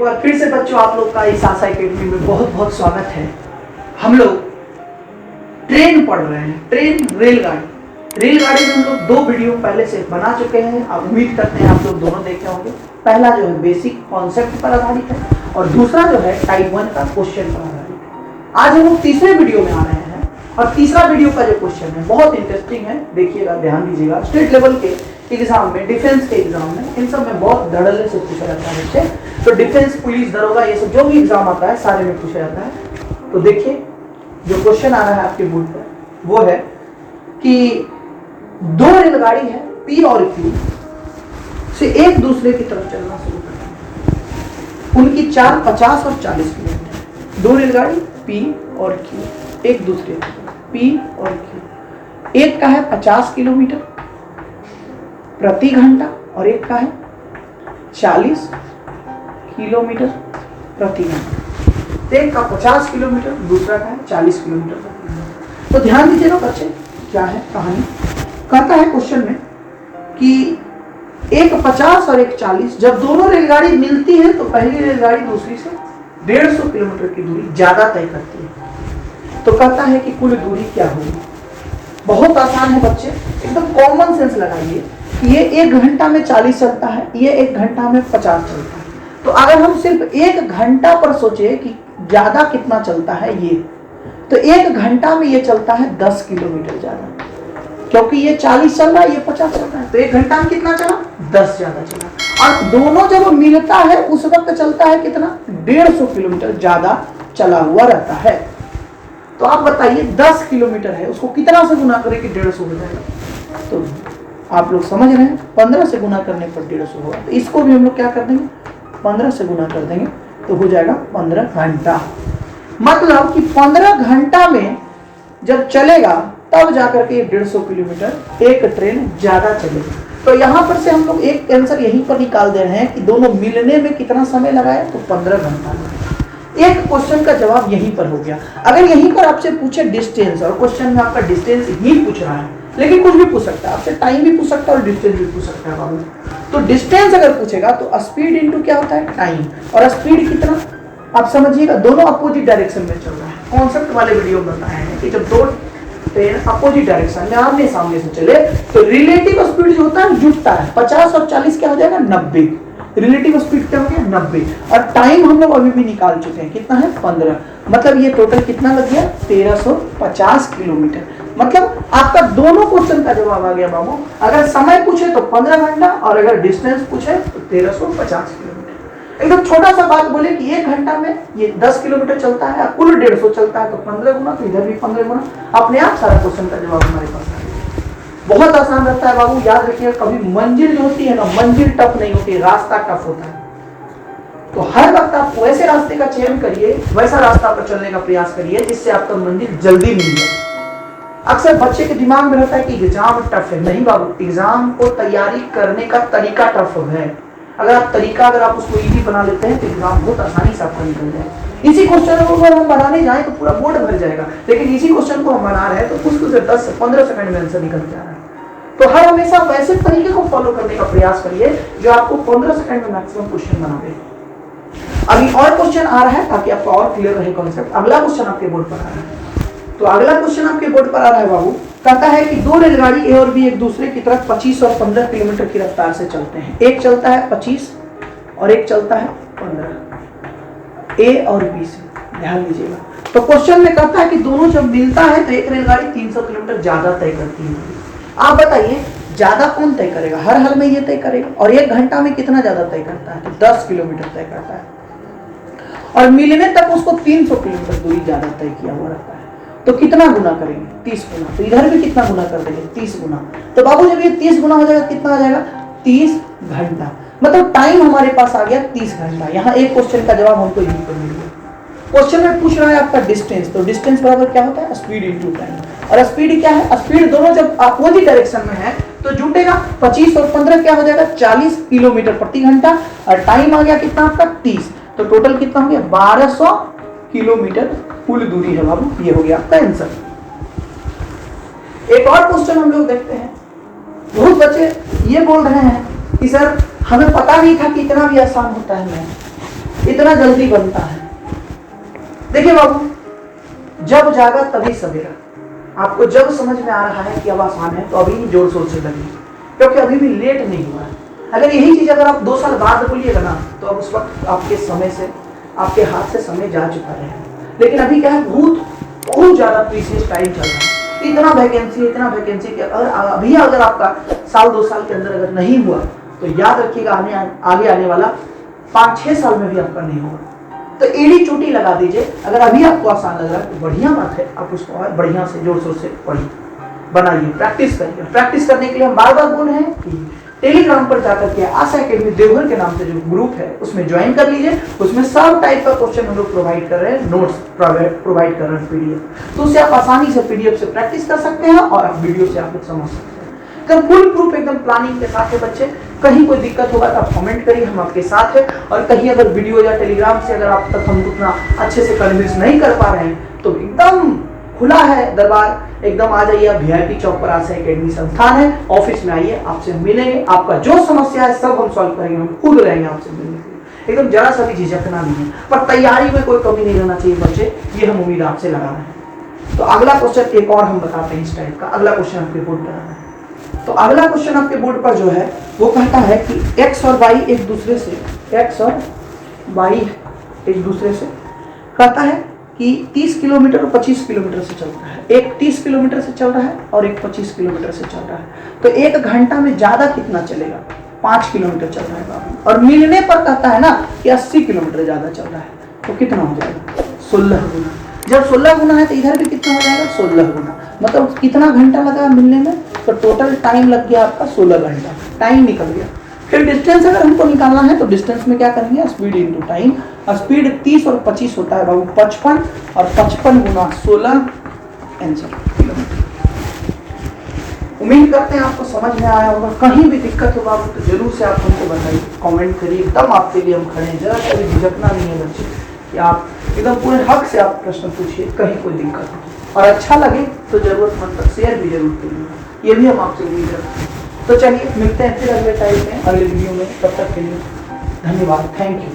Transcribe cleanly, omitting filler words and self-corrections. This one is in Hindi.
बार फिर से बच्चों आप लोग का इस आशा एकेडमी में बहुत बहुत स्वागत है। हम लोग ट्रेन पढ़ रहे हैं, ट्रेन रेलगाड़ी में हम लोग 2 वीडियो पहले से बना चुके हैं। आप उम्मीद करते हैं आप लोग दोनों देखे होंगे। पहला जो है बेसिक कॉन्सेप्ट पर आधारित है और दूसरा जो है टाइप 1 का क्वेश्चन पर आधारित है। आज हम लोग तीसरे वीडियो में आ रहे हैं और तीसरा वीडियो का जो क्वेश्चन है बहुत इंटरेस्टिंग है। देखिएगा, ध्यान दीजिएगा। स्टेट लेवल के एग्जाम में, डिफेंस के एग्जाम में, इन सब में बहुत धड़ल्ले से पूछा जाता है बच्चे। तो डिफेंस, पुलिस, दरोगा, ये सब जो भी एग्जाम आता है सारे में पूछा जाता है। तो देखिए जो क्वेश्चन आ रहा है आपके बोर्ड पर वो है कि 2 रेलगाड़ी है पी और क्यू से एक दूसरे की तरफ चलना शुरू करते हैं। उनकी 4, 50 और 40 किलोमीटर। 2 रेलगाड़ी पी और क्यू एक दूसरे की तरफ, पी और क्यू। एक का है 50 किलोमीटर प्रति घंटा और एक का है 40 किलोमीटर प्रति घंटा। एक का 50 किलोमीटर, दूसरा का है 40 किलोमीटर प्रति घंटा। तो ध्यान दीजिएगा बच्चे, क्या है कहानी। कहता है क्वेश्चन में कि एक 50 और एक 40, जब दोनों रेलगाड़ी मिलती है तो पहली रेलगाड़ी दूसरी से 150 किलोमीटर की दूरी ज्यादा तय करती है। तो कहता है कि कुल दूरी क्या होगी। बहुत आसान है बच्चे, एकदम कॉमन सेंस लगाइए कि ये 1 घंटा में 40 चलता है, ये 1 घंटा में 50 चलता है। तो अगर हम सिर्फ 1 घंटा पर सोचे कि ज्यादा कितना चलता है ये, तो 1 घंटा में ये चलता है 10 किलोमीटर ज्यादा, क्योंकि ये 40 चल रहा है, ये 50 चल रहा है। तो 1 घंटा में कितना चला? 10 ज्यादा चला। और दोनों जब मिलता है उस वक्त चलता है कितना? 150 किलोमीटर ज्यादा चला हुआ रहता है। तो आप बताइए 10 किलोमीटर है, उसको कितना से गुना करें कि 150 हो जाएगा? तो आप लोग समझ रहे हैं, 15 से गुना करने पर 150 होगा। तो इसको भी हम लोग क्या कर देंगे? 15 से गुना कर देंगे तो हो जाएगा 15 घंटा। मतलब कि 15 घंटा में जब चलेगा तब जाकर के 150 किलोमीटर एक ट्रेन ज्यादा चलेगी। तो यहाँ पर से हम लोग एक आंसर यहीं पर निकाल दे रहे हैं कि दोनों मिलने में कितना समय लगाया, तो 15 घंटा लगा। एक क्वेश्चन का जवाब यहीं पर हो गया। अगर यहीं पर आपसे पूछे डिस्टेंस, और क्वेश्चन में आपका डिस्टेंस ही पूछ रहा है, लेकिन कुछ भी पूछ सकता है आपसे, टाइम भी पूछ सकता है और डिस्टेंस भी पूछ सकता है बाबू। तो डिस्टेंस अगर पूछेगा तो स्पीड इनटू क्या होता है? टाइम। और स्पीड कितना आप समझिएगा, दोनों अपोजिट डायरेक्शन में चल रहा है। कॉन्सेप्ट वाले वीडियो में बताया है कि जब 2 ट्रेन अपोजिट डायरेक्शन में आमने सामने से चले तो रिलेटिव स्पीड जो होता है जुटता है। 50 और 40 क्या हो जाएगा? 90। रिलेटिव स्पीड क्या हो गया? 90। और टाइम हम लोग अभी भी निकाल चुके हैं, कितना है? 15। मतलब ये टोटल कितना लग गया? 1350 किलोमीटर। मतलब आपका दोनों क्वेश्चन का जवाब आ गया बाबू। अगर समय पूछे तो 15 घंटा और अगर डिस्टेंस पूछे तो 1350 किलोमीटर। एकदम छोटा सा बात बोले कि 1 घंटा में ये 10 किलोमीटर चलता है, कुल 150 चलता है, तो 15 गुना, तो इधर भी 15 गुना। अपने आप सारा क्वेश्चन का जवाब हमारे पास आ गया। बहुत आसान रहता है बाबू, याद रखिए। कभी मंजिल जो होती है ना, मंजिल टफ नहीं होती, रास्ता टफ होता है। तो हर वक्त आप वैसे रास्ते का चयन करिए, वैसा रास्ता पर चलने का प्रयास करिए जिससे आपका मंजिल जल्दी मिल जाए। अक्सर बच्चे के दिमाग में रहता है कि एग्जाम टफ है। नहीं बाबू, एग्जाम को तैयारी करने का तरीका टफ है। अगर आप उसको इजी बना लेते हैं तो एग्जाम बहुत आसानी से आपका निकल जाएगा। इसी क्वेश्चन को अगर हम बनाने जाए तो पूरा बोर्ड भर जाएगा, लेकिन इसी क्वेश्चन को हम बना रहे हैं तो मुश्किल से 10 से 15 सेकंड में आंसर निकल जा रहा है। तो हर हमेशा वैसे तरीके को फॉलो करने का प्रयास करिए जो आपको 15 सेकंड में मैक्सिमम क्वेश्चन बना दे। अभी और क्वेश्चन आ रहा है ताकि आपको और क्लियर रहे कॉन्सेप्ट। अगला क्वेश्चन आपके बोर्ड पर आ रहा है। तो अगला क्वेश्चन आपके बोर्ड पर आ रहा है बाबू। कहता है कि 2 रेलगाड़ी ए और बी एक दूसरे की तरफ 25 और 15 किलोमीटर की रफ्तार से चलते हैं। एक चलता है 25 और एक चलता है 15, ए और बी से। ध्यान दीजिएगा। तो क्वेश्चन में कहता है कि दोनों जब मिलता है तो एक रेलगाड़ी 300 किलोमीटर ज्यादा तय करती है। आप बताइए ज्यादा कौन तय करेगा? हर हाल में ये तय करेगा। और 1 घंटा में कितना ज्यादा तय करता है? तो 10 किलोमीटर तय करता है। और मिलने तक उसको 300 किलोमीटर दूरी ज्यादा तय किया हुआ रहता है। तो कितना गुना करेंगे? 30 गुना। तो इधर भी कितना गुना कर देंगे? 30 गुना। तो बाबू जब ये 30 गुना हो जाएगा कितना आ जाएगा? 30 घंटा। मतलब टाइम हमारे पास आ गया 30 घंटा। यहाँ एक क्वेश्चन का जवाब हमको यहीं पर मिल गया। क्वेश्चन में पूछ रहा है आपका डिस्टेंस। तो डिस्टेंस बराबर क्या होता है? Speed into time. और स्पीड क्या है? स्पीड दोनों जब अपोजिट डायरेक्शन में है तो जुटेगा। 25 और 15 क्या हो जाएगा? 40 किलोमीटर प्रति घंटा। और टाइम आ गया कितना आपका? 30। तो टोटल कितना हो गया? 1200 किलोमीटर कुल दूरी है बाबू। ये हो गया आपका आंसर। एक और क्वेश्चन हम लोग देखते हैं। बहुत बच्चे ये बोल रहे हैं कि सर हमें पता नहीं था कि इतना भी आसान होता है मैथ। इतना जल्दी बनता है। देखिए बाबू, जब जागा तभी सवेरा। आपको जब समझ में आ रहा है कि अब आसान है तो अभी जोर शोर से लगिए, क्योंकि अभी भी लेट नहीं हुआ है। अगर यही चीज अगर आप 2 साल बाद बोलिएगा ना तो अब उस वक्त आपके समय से, आपके हाथ से समय जा चुका है। लेकिन अभी क्या है, बहुत ज्यादा प्रीशियस टाइम चल रहा है। इतना वैकेंसी कि अगर आपका साल 2 साल के अंदर अगर नहीं हुआ तो याद रखिएगा आगे आने वाला 5-6 साल में भी आपका नहीं होगा। तो एड़ी चोटी लगा दीजिए। अगर अभी आपको आसान लग रहा है तो बढ़िया बात है, आप उसको और बढ़िया से जोर शोर से पढ़िए, बनाइए, प्रैक्टिस करिए। प्रैक्टिस करने के लिए हम बार बार बोल रहे हैं कि टेलीग्राम पर जाकर के आशा एकेडमी देवघर के नाम से जो ग्रुप है उसमें ज्वाइन कर लीजिए। उसमें सब टाइप का क्वेश्चन हम लोग प्रोवाइड कर रहे हैं, नोट्स प्रोवाइड कर रहे हैं, पीडीएफ। तो उससे आप आसानी से पीडीएफ से प्रैक्टिस कर सकते हैं और आप वीडियो से आप लोग समझ सकते हैं। एकदम फुल प्रूफ, एकदम प्लानिंग के साथ है बच्चे। कहीं कोई दिक्कत होगा तो आप कमेंट करिए, हम आपके साथ हैं। और कहीं अगर वीडियो या टेलीग्राम से अगर आप तक हम उतना अच्छे से कन्विंस नहीं कर पा रहे हैं तो एकदम खुला है दरबार, एकदम आ जाइए। आप वीआईपी चौक पर आशा एकेडमी संस्थान है, ऑफिस में आइए, आपसे मिलेंगे। आपका जो समस्या है सब हम सॉल्व करेंगे, हम खुद रहेंगे आपसे मिलने के लिए। एकदम जरा सा भी झिझकना नहीं है, पर तैयारी में कोई कमी नहीं रहना चाहिए बच्चे, ये हम उम्मीद आपसे लगा रहे हैं। तो अगला क्वेश्चन एक और हम बताते हैं इस टाइप का। अगला क्वेश्चन आपके बोर्ड पर आना है। तो अगला क्वेश्चन आपके बोर्ड पर जो है वो कहता है कि x और y एक दूसरे से कहता है कि 30 किलोमीटर और 25 किलोमीटर से चलता है। एक 30 किलोमीटर से चल रहा है और एक 25 किलोमीटर से चल रहा है। तो 1 घंटा में ज्यादा कितना चलेगा? 5 किलोमीटर चल रहा है बाबू। और मिलने पर कहता है ना कि 80 किलोमीटर ज्यादा चल रहा है, तो कितना हो जाएगा? 16 गुना। जब 16 गुना है तो इधर भी कितना हो जाएगा? 16 गुना। मतलब कितना घंटा लगा मिलने में? तो टोटल टाइम लग गया आपका 16 घंटा, टाइम निकल गया। फिर डिस्टेंस अगर हमको निकालना है तो डिस्टेंस में क्या करेंगे? Speed into time. स्पीड 30 और 25 होता है बाबू 55, और 55 गुना 16 आंसर किलोमीटर। उम्मीद करते हैं आपको समझ में आया होगा। कहीं भी दिक्कत हो बाबू तो जरूर से आप हमको बताइए, कमेंट करिए, एकदम आपके लिए हम खड़े हैं। जरा सा भी झिझकना नहीं है बच्चे, कि आप एकदम पूरे हक से आप प्रश्न पूछिए, कहीं कोई दिक्कत हो। और अच्छा लगे तो जरूरतमंद तक शेयर भी जरूर करिए, ये भी हम आपसे उम्मीद रखते हैं। तो चलिए मिलते हैं फिर अगले टाइम में, अगले वीडियो में। तब तक के लिए धन्यवाद, थैंक यू।